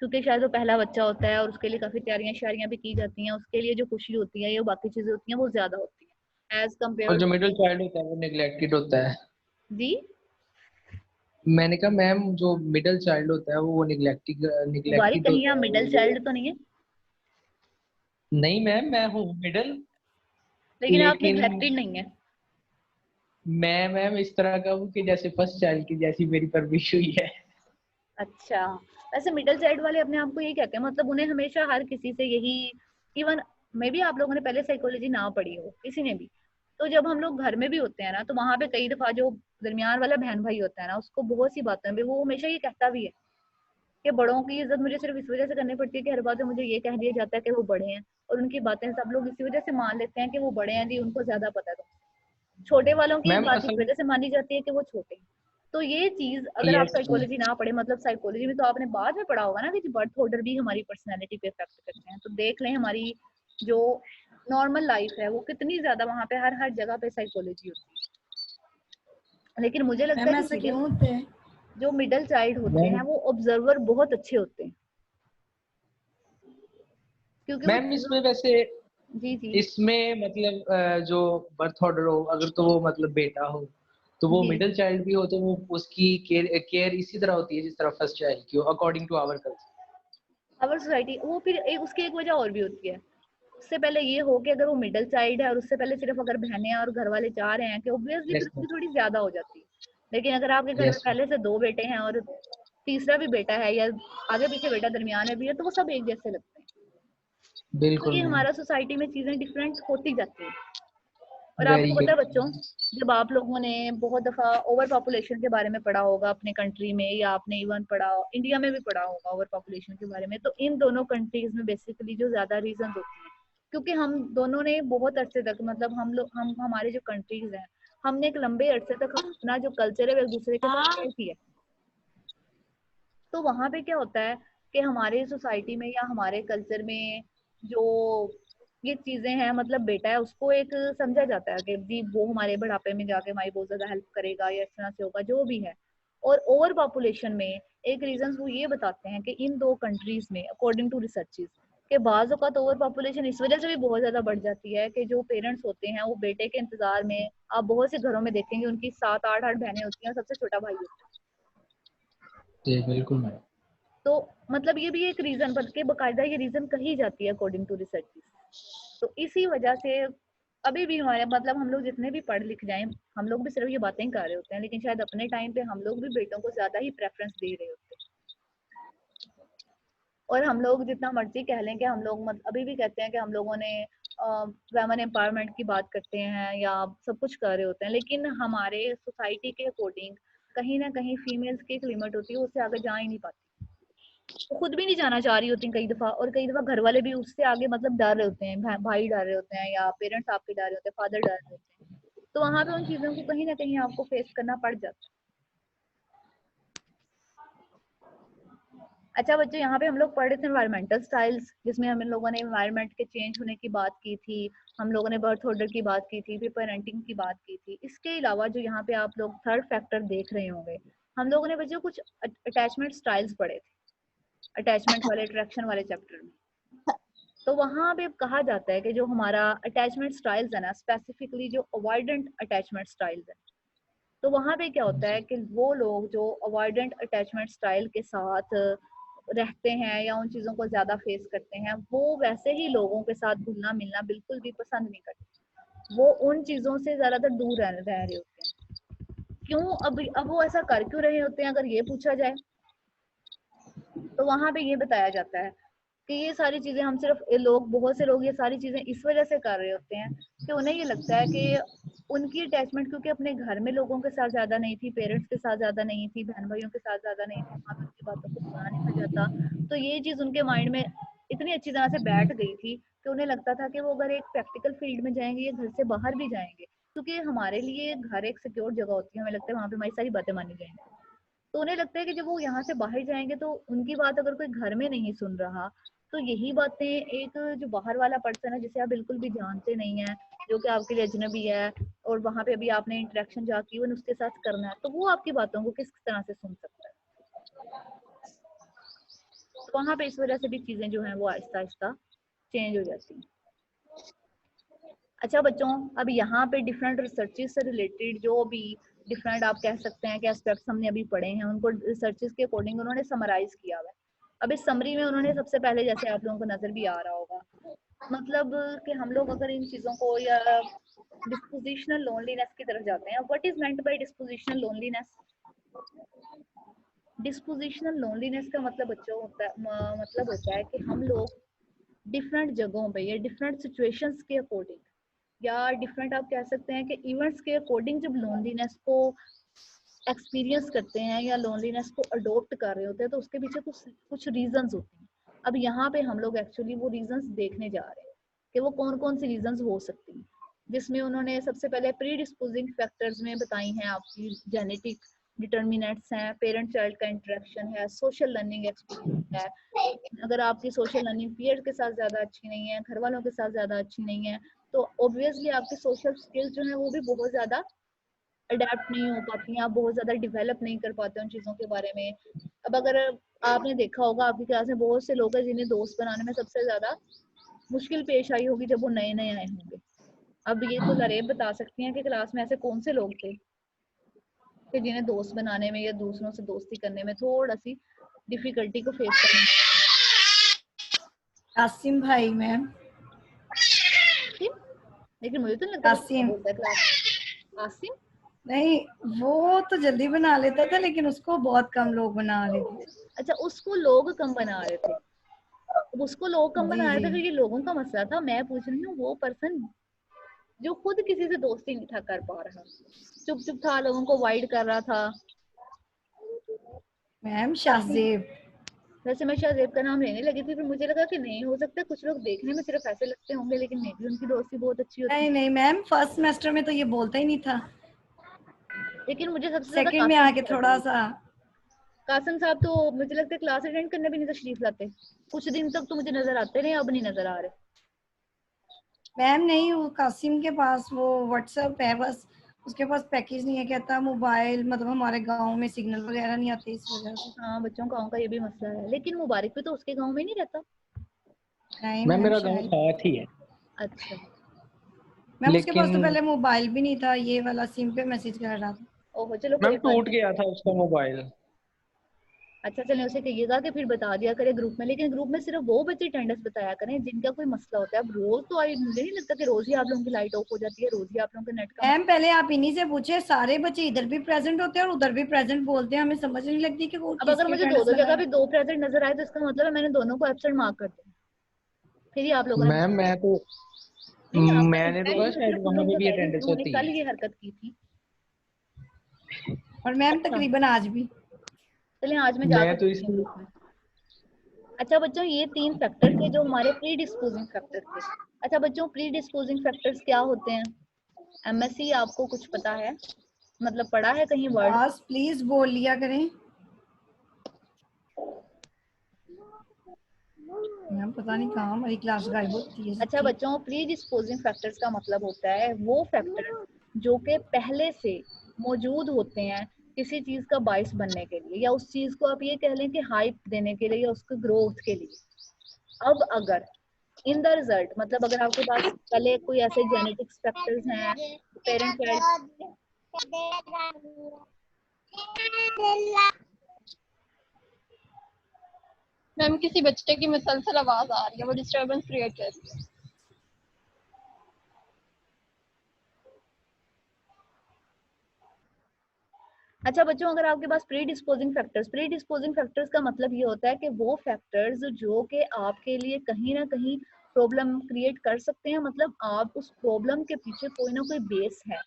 क्योंकि शायद वो पहला बच्चा होता है और उसके लिए काफी तैयारियां शायरियां भी की जाती हैं, उसके लिए जो खुशी होती है या बाकी चीजें होती हैं वो ज्यादा होती है एज और कम्पेयर जो टू। मिडिल चाइल्ड होता है वो नेग्लेक्टेड होता है। जी मैंने कहा मैम जो मिडिल चाइल्ड होता है वो मुबारक, निगलेक्टेड कहीं होता आप है मिडिल वो। चाइल्ड तो नहीं है? नहीं मैम, मैं हूँ मिडिल, लेकिन आप लेकिन नेग्लेक्टेड नहीं है। मैं मैम इस तरह का हूँ कि जैसे फर्स्ट चाइल्ड की जैसी मेरी परवरिश हुई है। अच्छा, वैसे मिडिल चाइल्ड वाले अपने आप को ये कहते हैं, मतलब उन्हें हमेशा हर किसी से यही, इवन मे बी आप लोगों ने पहले साइकोलॉजी ना पढ़ी हो किसी ने भी, तो जब हम लोग घर में भी होते हैं ना, तो वहां पे कई दफा जो दरमियान वाला बहन भाई होता है ना, उसको बहुत सी बातों में वो हमेशा ये कहता भी है कि बड़ों की इज्जत मुझे सिर्फ इस वजह से करनी पड़ती है कि हर बात में मुझे ये कह दिया जाता है कि वो बड़े हैं, और उनकी बातें सब लोग इसी वजह से मान लेते हैं कि वो बड़े हैं जी, उनको ज्यादा पता है। छोटे वालों की मैम बात इस असल वजह से मानी जाती है कि वो छोटे हैं। तो ये चीज अगर आप यस मैम। साइकोलॉजी ना पढ़े, मतलब साइकोलॉजी में तो आपने बाद में पढ़ा होगा ना कि बर्थ ऑर्डर भी हमारी पर्सनैलिटी पे इफेक्ट करते हैं, तो देख लें हमारी जो नॉर्मल लाइफ है वो कितनी ज्यादा वहां पे हर हर जगह पे साइकोलॉजी होती है। लेकिन मुझे लगता है मैम कि ऐसा मिडिल क्यों होते हैं? जो मिडिल चाइल्ड होते मैम हैं वो ऑब्जर्वर बहुत अच्छे होते हैं, क्योंकि वो मैम चीजों। इसमें वैसे जी जी इसमें मतलब जो बर्थ ऑर्डर हो, अगर तो वो मतलब बेटा हो तो वो जी। मिडिल चाइल्ड भी हो तो वो उसकी केयर इसी तरह होती है जिस तरह फर्स्ट चाइल्ड की हो, according to our culture. Our society वो फिर एक उसकी एक वजह और भी होती है। उससे पहले ये हो कि अगर वो मिडिल चाइल्ड है और उससे पहले सिर्फ अगर बहनें और घर वाले चाह रहे हैं कि ऑब्वियसली फिर यस उसकी मैम। थोड़ी ज्यादा हो जाती है। लेकिन अगर आपके घर में यस पहले से दो बेटे हैं और तीसरा भी बेटा है, या आगे पीछे बेटा दरमियान में भी है, तो वो सब एक जैसे लगते हैं। तो बिल्कुल ये मैम। हमारा सोसाइटी में चीजें डिफरेंट होती जाती है। और वेरी आपको पता है गुड। बच्चों, जब आप लोगों ने बहुत दफा ओवर पॉपुलेशन के बारे में पढ़ा होगा अपने कंट्री में, या आपने इवन पढ़ा इंडिया में भी पढ़ा होगा ओवर पॉपुलेशन के बारे में, तो इन दोनों कंट्रीज में बेसिकली जो ज्यादा रीजन होती हैं, क्योंकि हम दोनों ने बहुत अरसे तक, मतलब हम लोग हम हमारे जो कंट्रीज हैं, हमने एक लंबे अरसे तक अपना जो कल्चर है वो एक दूसरे के साथ शेयर किया है। तो वहां पे क्या होता है कि हमारे सोसाइटी में या हमारे कल्चर में जो ये चीजें हैं, मतलब बेटा है उसको एक समझा जाता है कि जी वो हमारे बुढ़ापे में जाके हमारी बहुत ज्यादा हेल्प करेगा या इस तरह से होगा जो भी है। और ओवर पॉपुलेशन में एक रीजन वो ये बताते हैं कि इन दो कंट्रीज में अकॉर्डिंग टू रिसर्चेस के बाज़ औक़ात ओवर पॉपुलेशन इस वजह से भी बहुत ज्यादा बढ़ जाती है कि जो पेरेंट्स होते हैं वो बेटे के इंतजार में, आप बहुत से घरों में देखेंगे उनकी 7 8 8 बहनें होती हैं और सबसे छोटा भाई होता है। जी बिल्कुल मैम। तो मतलब ये भी एक रीजन बल्कि बकायदा ये रीजन कही जाती है अकॉर्डिंग टू रिसर्च। तो इसी वजह से अभी भी हमारे, मतलब हम लोग जितने भी पढ़ लिख जाएं, हम लोग भी सिर्फ ये बातें ही कर रहे होते हैं, लेकिन शायद अपने टाइम पे हम लोग भी बेटों को ज्यादा ही प्रेफरेंस दे रहे होते हैं। और हम लोग जितना मर्जी कह लें कि हम लोग अभी भी कहते हैं कि हम लोगों ने वुमेन एम्पावरमेंट की बात करते हैं या सब कुछ कर रहे होते हैं, लेकिन हमारे सोसाइटी के अकॉर्डिंग कहीं ना कहीं फीमेल्स की एक लिमिट होती है, उससे आगे जा ही नहीं पाती। वो खुद भी नहीं जाना चाह रही होती कई दफा, और कई दफा घर वाले भी उससे आगे मतलब डर रहे होते हैं, भाई डर रहे होते हैं या पेरेंट्स आपके डर रहे होते हैं, फादर डर रहे होते हैं। तो वहां पे उन चीजों को कहीं ना कहीं आपको फेस करना पड़ जाता है। अच्छा बच्चों, यहाँ पे हम लोग पढ़ रहे थे एनवायरमेंटल स्टाइल्स, जिसमें हम लोगों ने एनवायरमेंट के चेंज होने की बात की थी, हम लोगों ने बर्थ ऑर्डर की बात की थी, फिर पेरेंटिंग की बात की थी। इसके अलावा जो यहाँ पे आप लोग थर्ड फैक्टर देख रहे होंगे, हम लोगों ने बच्चों कुछ अटैचमेंट स्टाइल्स पढ़े थे, अटैचमेंट वाले अट्रैक्शन वाले चैप्टर में। तो वहां पे कहा जाता है कि जो हमारा अटैचमेंट स्टाइल्स है ना, स्पेसिफिकली जो अवॉइडेंट अटैचमेंट स्टाइल्स है, तो वहां पे क्या होता है कि वो लोग जो अवॉइडेंट अटैचमेंट स्टाइल के साथ रहते हैं या उन चीजों को ज्यादा फेस करते हैं, वो वैसे ही लोगों के साथ घुलना मिलना बिल्कुल भी पसंद नहीं करते। वो उन चीजों से ज्यादातर दूर रह रहे होते हैं। क्यों? अब वो ऐसा कर क्यों रहे होते हैं, अगर ये पूछा जाए, तो वहां पे ये बताया जाता है कि ये सारी चीजें हम सिर्फ लोग, बहुत से लोग ये सारी चीजें इस वजह से कर रहे होते हैं कि उन्हें ये लगता है कि उनकी अटैचमेंट क्योंकि अपने घर में लोगों के साथ ज्यादा नहीं थी, पेरेंट्स के साथ ज्यादा नहीं थी, बहन भाइयों के साथ ज्यादा नहीं थी, वहां पे उनकी बातों को सुना नहीं था जाता। तो ये चीज उनके माइंड में इतनी अच्छी तरह से बैठ गई थी कि उन्हें लगता था कि वो अगर एक प्रैक्टिकल फील्ड में जाएंगे या घर से बाहर भी जाएंगे, क्योंकि हमारे लिए घर एक सिक्योर जगह होती है, हमें लगता है वहां पे हमारी सारी बातें मानी जाएंगी। तो उन्हें लगता है कि जब वो यहाँ से बाहर जाएंगे तो उनकी बात अगर कोई घर में नहीं सुन रहा, तो यही बातें एक जो बाहर वाला पर्सन है जिसे आप बिल्कुल भी जानते नहीं है, जो कि आपके लिए अजनबी है, और वहां पे अभी आपने इंटरेक्शन जाके इवन उसके साथ करना है, तो वो आपकी बातों को किस तरह से सुन सकता है। तो वहां पे इस वजह से भी चीजें जो है वो आहिस्ता आहिस्ता चेंज हो जाती हैं। अच्छा बच्चों, अब यहाँ पे डिफरेंट रिसर्चेस से रिलेटेड जो भी डिफरेंट आप कह सकते हैं कि एस्पेक्ट्स हमने अभी पढ़े हैं, उनको रिसर्चेस के अकॉर्डिंग उन्होंने समराइज किया हुआ है। अब इस समरी में उन्होंने सबसे पहले, जैसे आप लोगों को नजर भी आ रहा होगा, मतलब कि हम लोग अगर इन चीजों को या डिस्पोजिशनल लोनलीनेस की तरफ जाते हैं, what is meant by dispositional loneliness? Dispositional loneliness का मतलब बच्चों होता है कि हम लोग डिफरेंट जगहों पे या डिफरेंट सिचुएशंस के अकॉर्डिंग या डिफरेंट आप कह सकते हैं कि इवेंट्स के अकॉर्डिंग जब लोनलीनेस को एक्सपीरियंस करते हैं या लोनलीनेस को अडॉप्ट कर रहे होते हैं, तो उसके पीछे कुछ कुछ रीजंस होते हैं। अब यहाँ पे हम लोग एक्चुअली वो रीजंस देखने जा रहे हैं कि वो कौन कौन सी रीजंस हो सकती हैं, जिसमें उन्होंने सबसे पहले प्री डिस्पोजिंग फैक्टर्स में बताई हैं आपकी जेनेटिक डिटर्मिनेंट्स हैं, पेरेंट चाइल्ड का इंटरेक्शन है, सोशल लर्निंग एक्सपीरियंस है। अगर आपकी सोशल लर्निंग पीयर के साथ ज़्यादा अच्छी नहीं है, घर वालों के साथ ज़्यादा अच्छी नहीं है, तो ऑब्वियसली आपकी सोशल स्किल्स जो है वो भी बहुत ज़्यादा अडेप्ट नहीं हो पाती हैं, आप बहुत ज़्यादा डेवलप नहीं कर पाते उन चीज़ों के बारे में। अब अगर आपने देखा होगा आपकी क्लास में बहुत से लोग हैं जिन्हें दोस्त बनाने में सबसे ज़्यादा मुश्किल पेश आई होगी जब वो नए नए आए होंगे। अब ये तो लरेब बता सकती हैं कि क्लास में ऐसे कौन से लोग थे कि जिन्हें दोस्त बनाने में या दूसरों से दोस्ती करने में थोड़ा सी डिफिकल्टी को फेस करनी। कासिम भाई मैम। लेकिन मुझे तो लगता है कासिम बोलता है क्लास आसिम। नहीं, वो तो जल्दी बना लेता था लेकिन उसको बहुत कम लोग बना रहे थे। अच्छा, उसको लोग कम बना रहे थे, अब उसको लोग कम जी बना रहे जी थे तो ये लोगों का मसला था। मैं पूछ रही हूँ वो पर्सन जो खुद किसी से दोस्ती नहीं था कर पा रहा, चुप चुप था, लोगों को अवॉइड कर रहा था। मैम शाहजेब। वैसे मैं शायद का नाम लेने लगी थी, फिर मुझे लगा कि नहीं हो सकता, कुछ लोग देखने में सिर्फ ऐसे लगते होंगे लेकिन मे भी उनकी दोस्ती बहुत अच्छी होती नहीं है। नहीं मैम, फर्स्ट सेमेस्टर में तो ये बोलता ही नहीं था, लेकिन मुझे सबसे ज्यादा सेकंड में कासिम आके की याद थोड़ा आई। सा। कासिम साहब तो मुझे लगता है क्लास अटेंड करने भी नहीं तशरीफ लाते, कुछ दिन तक तो मुझे नजर आते रहे, अब नहीं नजर आ रहे। मैम नहीं, वो कासिम के पास वो व्हाट्सएप है बस, उसके पास पैकेज नहीं है, कहता मोबाइल मतलब हमारे गांव में सिग्नल वगैरह नहीं आते इस वजह से। हाँ, बच्चों गाँव का ये भी मसला है, लेकिन मुबारक भी तो उसके गाँव में नहीं रहता। नहीं मैम मैम मेरा गांव शायद। साथ ही है, अच्छा। मैम उसके पास तो लेकिन पहले मोबाइल भी नहीं था, ये वाला सिम पे मैसेज कर रहा था। ओहो, चलो मैम कोई बात टूट नहीं। गया था उसका मोबाइल। अच्छा, चले उसे कहिएगा कि फिर बता दिया करे ग्रुप में, लेकिन ग्रुप में सिर्फ वो बच्चे अटेंडेंस बताया करें जिनका कोई मसला होता है। अब रोज तो आई मुझे नहीं लगता कि रोज ही आप लोगों की लाइट ऑफ हो जाती है, रोज ही आप लोगों के नेट का मैम मसला। पहले आप इन्हीं से पूछे, सारे बच्चे इधर भी प्रेजेंट होते हैं और उधर भी प्रेजेंट बोलते हैं, हमें समझ नहीं लगती कि वो अब अगर किसकी मुझे दो अटेंडेंस दो लगा जगह है। पे दो प्रेजेंट नजर आए तो इसका मतलब है मैंने दोनों को एब्सेंट मार्क कर दिया, फिर ही आप लोगों ने मैम मैं तो नहीं, आपका नहीं, मैंने तो मैं कहा ये शायद सिर्फ उन वहां लोगों पे का भी कह रही हूँ अटेंडेंस जिन्होंने होती कल है। ये हरकत की थी। और मैम अच्छा, तकरीबन आज भी। चलिए आज मैं जाकर मैं तो देखती हूँ इसलिए ग्रुप में। अच्छा बच्चों, ये तीन फैक्टर थे जो हमारे प्री डिस्पोजिंग फैक्टर थे। अच्छा बच्चों, प्री डिस्पोजिंग फैक्टर्स क्या होते हैं? एमएससी आपको कुछ पता है, मतलब पढ़ा है कहीं वर्ड? आज प्लीज बोल लिया करें। मैम पता नहीं कहाँ हमारी क्लास गायब होती है अच्छा सबकी। बच्चों, प्री डिस्पोजिंग फैक्टर्स का मतलब होता है वो फैक्टर्स जो कि पहले से मौजूद होते हैं किसी चीज का बाइस बनने के लिए, या उस चीज को आप ये कह लें कि हाइप देने के लिए या उसके ग्रोथ के लिए। अब अगर इन द रिजल्ट, मतलब अगर आपके पास पहले कोई ऐसे जेनेटिक्स फैक्टर्स हैं, पेरेंट चाइल्ड। मैम किसी बच्चे की मुसलसल आवाज आ रही है, वो डिस्टरबेंस क्रिएट कर रही है। अच्छा बच्चों, अगर आपके पास प्री डिस्पोजिंग फैक्टर्स का मतलब ये होता है कि वो फैक्टर्स जो कि आपके लिए कहीं ना कहीं प्रॉब्लम क्रिएट कर सकते हैं, मतलब आप उस प्रॉब्लम के पीछे कोई ना कोई बेस है,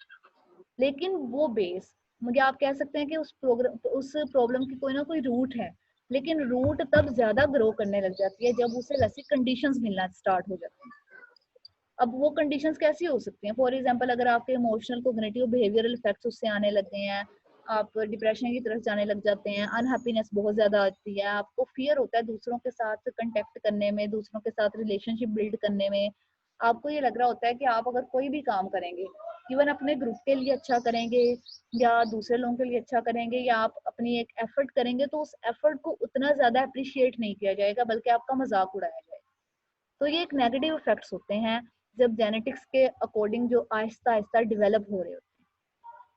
लेकिन वो बेस, मुझे आप कह सकते हैं कि उस प्रॉब्लम की कोई ना कोई रूट है, लेकिन रूट तब ज्यादा ग्रो करने लग जाती है जब उसे वैसी कंडीशंस मिलना स्टार्ट हो जाती हैं। अब वो कंडीशंस कैसी हो सकती हैं? फॉर एग्जांपल, अगर आपके इमोशनल कोग्निटिव बिहेवियरल इफेक्ट्स उससे आने लग गए हैं, आप डिप्रेशन की तरफ जाने लग जाते हैं, अनहैप्पीनेस बहुत ज्यादा आती है, आपको फियर होता है दूसरों के साथ कांटेक्ट करने में, दूसरों के साथ रिलेशनशिप बिल्ड करने में, आपको ये लग रहा होता है कि आप अगर कोई भी काम करेंगे, इवन अपने ग्रुप के लिए अच्छा करेंगे या दूसरे लोगों के लिए अच्छा करेंगे या आप अपनी एक एफर्ट करेंगे, तो उस एफर्ट को उतना ज्यादा अप्रिशिएट नहीं किया जाएगा बल्कि आपका मजाक उड़ाया जाएगा। तो ये एक नेगेटिव इफेक्ट्स होते हैं जब जेनेटिक्स के अकॉर्डिंग जो आहिस्ता आहिस्ता डेवलप हो रहे होते हैं।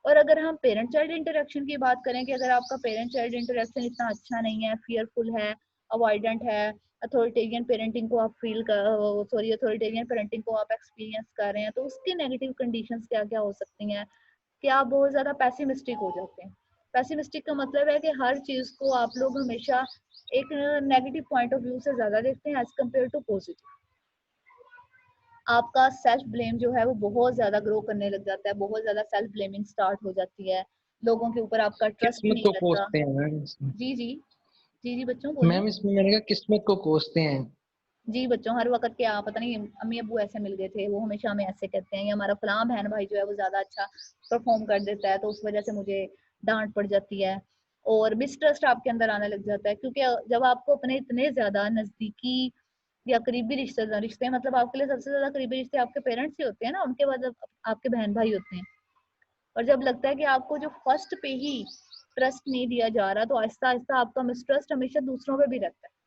और अगर हम पेरेंट चाइल्ड इंटरेक्शन की बात करें कि अगर आपका पेरेंट चाइल्ड इंटरेक्शन इतना अच्छा नहीं है, फियरफुल है, अवॉइडेंट है, अथॉरिटेरियन पेरेंटिंग को आप अथॉरिटेरियन पेरेंटिंग को आप एक्सपीरियंस कर रहे हैं, तो उसकी नेगेटिव कंडीशंस क्या क्या हो सकती हैं कि आप बहुत ज्यादा पैसिमिस्टिक हो जाते हैं। पैसिमिस्टिक का मतलब है कि हर चीज को आप लोग हमेशा एक नेगेटिव पॉइंट ऑफ व्यू से ज्यादा देखते हैं एज कम्पेयर टू पॉजिटिव। आपका सेल्फ ब्लेम जो है वो बहुत ज्यादा ग्रो करने लग जाता है, बहुत ज्यादा सेल्फ ब्लेमिंग स्टार्ट हो जाती है, लोगों के ऊपर आपका ट्रस्ट किस्मत नहीं को रहता। कोसते हैं मैम इसमें। जी जी, जी जी बच्चों बोलिए। मैम इसमें मैंने कहा किस्मत को कोसते हैं। जी बच्चों, हर वक्त के आप पता नहीं अम्मी अबू ऐसे मिल गए थे, वो हमेशा हमें ऐसे कहते हैं, या हमारा फलां बहन भाई जो है वो ज्यादा अच्छा परफॉर्म कर देता है तो उस वजह से मुझे डांट पड़ जाती है, और मिसट्रस्ट आपके अंदर आने लग जाता है। क्योंकि जब आपको अपने इतने ज्यादा नजदीकी या करीबी रिश्ते मतलब आपके लिए सबसे ज्यादा करीबी रिश्ते आपके पेरेंट्स ही होते हैं ना, उनके बाद आपके बहन भाई होते हैं। और जब लगता है कि आपको जो फर्स्ट पे ही ट्रस्ट नहीं दिया जा रहा, तो आहिस्ता आहिस्ता आपका मिसट्रस्ट हमेशा दूसरों पे भी रहता है।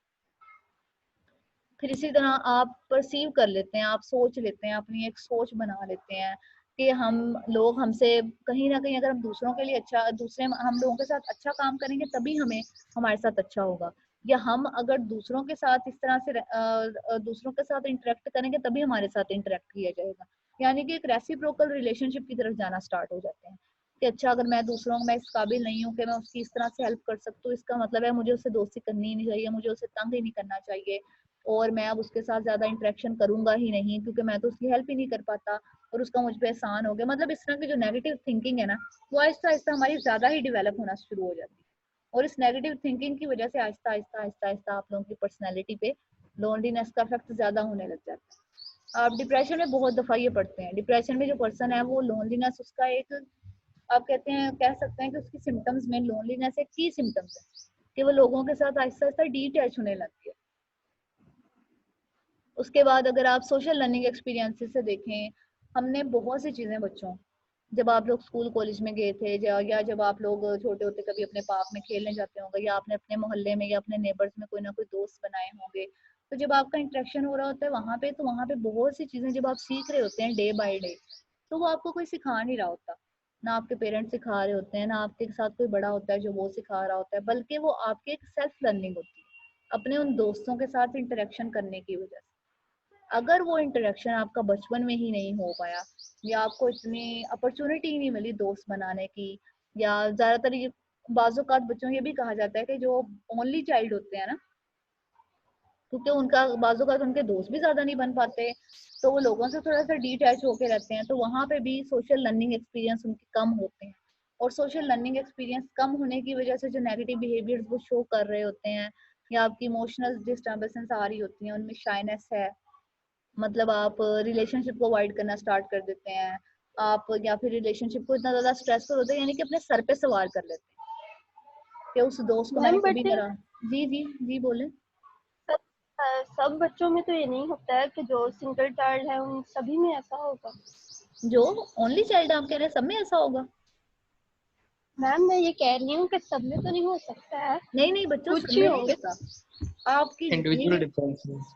फिर इसी तरह आप परसीव कर लेते हैं, आप सोच लेते हैं, अपनी एक सोच बना लेते हैं कि हम लोग हमसे कहीं ना कहीं, अगर हम दूसरों के लिए अच्छा, दूसरे हम लोगों के साथ अच्छा काम करेंगे तभी हमें हमारे साथ अच्छा होगा, या हम अगर दूसरों के साथ इस तरह से दूसरों के साथ इंटरेक्ट करेंगे तभी हमारे साथ इंटरेक्ट किया जाएगा। यानी कि एक रेसिप्रोकल रिलेशनशिप की तरफ जाना स्टार्ट हो जाते हैं कि अच्छा, अगर मैं दूसरों को, मैं इस काबिल नहीं हूँ कि मैं उसकी इस तरह से हेल्प कर सकती हूँ, इसका मतलब है मुझे उससे दोस्ती करनी ही नहीं चाहिए, मुझे उसे तंग ही नहीं करना चाहिए, और मैं अब उसके साथ ज्यादा इंटरेक्शन करूंगा ही नहीं क्योंकि मैं तो उसकी हेल्प ही नहीं कर पाता और उसका मुझ पे एहसान हो गया। मतलब इस तरह की जो नेगेटिव थिंकिंग है ना, वो आहिस्ता आहिस्ता हमारी ज्यादा ही डेवलप होना शुरू हो जाती है, और इस नेगेटिव थिंकिंग की वजह से आहिस्ता आहिस्ता आहिस्ता आहिस्ता आप लोगों की पर्सनैलिटी पे लोनलीनेस का इफेक्ट ज्यादा होने लग जाता है। आप डिप्रेशन में बहुत दफा ये पढ़ते हैं, डिप्रेशन में जो पर्सन है वो लोनलीनेस उसका एक, आप कहते हैं, कह सकते हैं कि उसकी सिम्टम्स में लोनलीनेस एक की सिम्टम्स है कि वो लोगों के साथ आहिस्ता आहिस्ता डीटैच होने लगती है। उसके बाद अगर आप सोशल लर्निंग एक्सपीरियंसेस से देखें, हमने बहुत सी चीज़ें बच्चों, जब आप लोग स्कूल कॉलेज में गए थे या जब आप लोग छोटे होते कभी अपने पार्क में खेलने जाते होंगे, या आपने अपने मोहल्ले में या अपने नेबर्स में कोई ना कोई दोस्त बनाए होंगे, तो जब आपका इंटरेक्शन हो रहा होता है वहाँ पे, तो वहाँ पे बहुत सी चीज़ें जब आप सीख रहे होते हैं डे बाय डे, तो वो आपको कोई सिखा नहीं रहा होता, ना आपके पेरेंट्स सिखा रहे होते हैं, ना आपके साथ कोई बड़ा होता है जो वो सिखा रहा होता है, बल्कि वो आपकी एक सेल्फ लर्निंग होती है अपने उन दोस्तों के साथ इंटरेक्शन करने की वजह से। अगर वो इंटरेक्शन आपका बचपन में ही नहीं हो पाया, या आपको इतनी अपॉर्चुनिटी ही नहीं मिली दोस्त बनाने की, या ज्यादातर ये बाज़-औक़ात बच्चों ये भी कहा जाता है कि जो ओनली चाइल्ड होते हैं ना, क्योंकि उनका बाज़-औक़ात उनके दोस्त भी ज्यादा नहीं बन पाते, तो वो लोगों से थोड़ा सा डिटैच होके रहते हैं, तो वहां पे भी सोशल लर्निंग एक्सपीरियंस उनके कम होते हैं, और सोशल लर्निंग एक्सपीरियंस कम होने की वजह से जो नेगेटिव बिहेवियर्स वो शो कर रहे होते हैं, या आपकी इमोशनल डिस्टर्बेंसेस आ रही होती हैं, उनमें शाइनेस है, मतलब आप रिलेशनशिप को अवॉइड करना स्टार्ट कर देते हैं आप, या फिर रिलेशनशिप को इतना ज्यादा स्ट्रेसफुल होता है, यानी कि अपने सर पे सवार कर लेते हैं कि उस दोस्त को मैंने मैम कभी बट नाराज। जी जी जी बोले। सब सब बच्चों में तो ये नहीं होता है कि जो सिंगल चाइल्ड है उन सभी में ऐसा होगा। जो ओनली चाइल्ड आप कह रहे हैं सब में ऐसा होगा? मैम मैं ये कह रही हूँ कि सब में तो नहीं हो सकता है, नहीं नहीं बच्चों, सब कुछ ही में नहीं होंगे। होता। आपकी जितनी इंडिविजुअल भी डिफरेंसेस।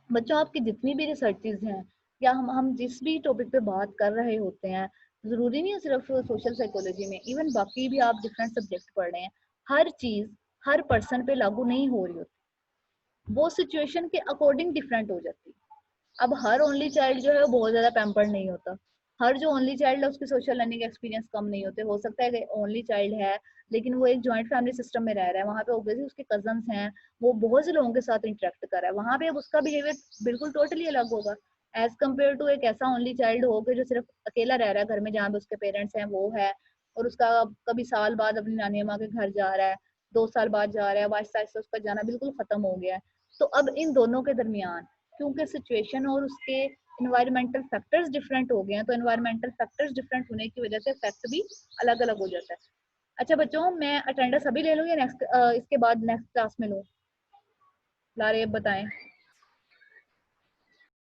बच्चों, आपकी जितनी भी रिसर्चेज हैं, या हम जिस भी टॉपिक पे बात कर रहे होते हैं, जरूरी नहीं है सिर्फ सोशल साइकोलॉजी में, इवन बाकी भी आप डिफरेंट सब्जेक्ट पढ़ रहे हैं, हर चीज हर पर्सन पे लागू नहीं हो रही होती, वो सिचुएशन के अकॉर्डिंग डिफरेंट हो जाती है। अब हर ओनली चाइल्ड जो है वो बहुत ज्यादा पैम्पर्ड नहीं होता, हर जो ओनली चाइल्ड है उसकी सोशल लर्निंग एक्सपीरियंस कम नहीं होते। हो सकता है कि ओनली चाइल्ड है लेकिन वो एक जॉइंट फैमिली सिस्टम में रह रहा है, वहाँ पे ऑब्वियसली उसके कजन्स हैं, वो बहुत से लोगों के साथ इंटरेक्ट कर रहा है, वहाँ पे अब उसका बिहेवियर बिल्कुल टोटली अलग होगा एज कम्पेयर टू एक ऐसा ओनली चाइल्ड हो जो सिर्फ अकेला रह रहा है घर में, जहाँ पे उसके पेरेंट्स हैं वो है, और उसका कभी साल बाद अपनी नानी अम्मा के घर जा रहा है, 2 साल बाद जा रहा है, अब आहिस्ता आहिस्ता उसका जाना बिल्कुल खत्म हो गया है। तो अब इन दोनों के दरमियान, क्योंकि सिचुएशन और उसके इन्वायरमेंटल फैक्टर्स डिफरेंट हो गए हैं, तो इन्वायरमेंटल फैक्टर्स डिफरेंट होने की वजह से इफेक्ट भी अलग अलग हो जाता है। अच्छा बच्चों, मैं अटेंडेंस अभी ले लूँ या नेक्स्ट इसके बाद नेक्स्ट क्लास में लूँ? लारे अब बताएं।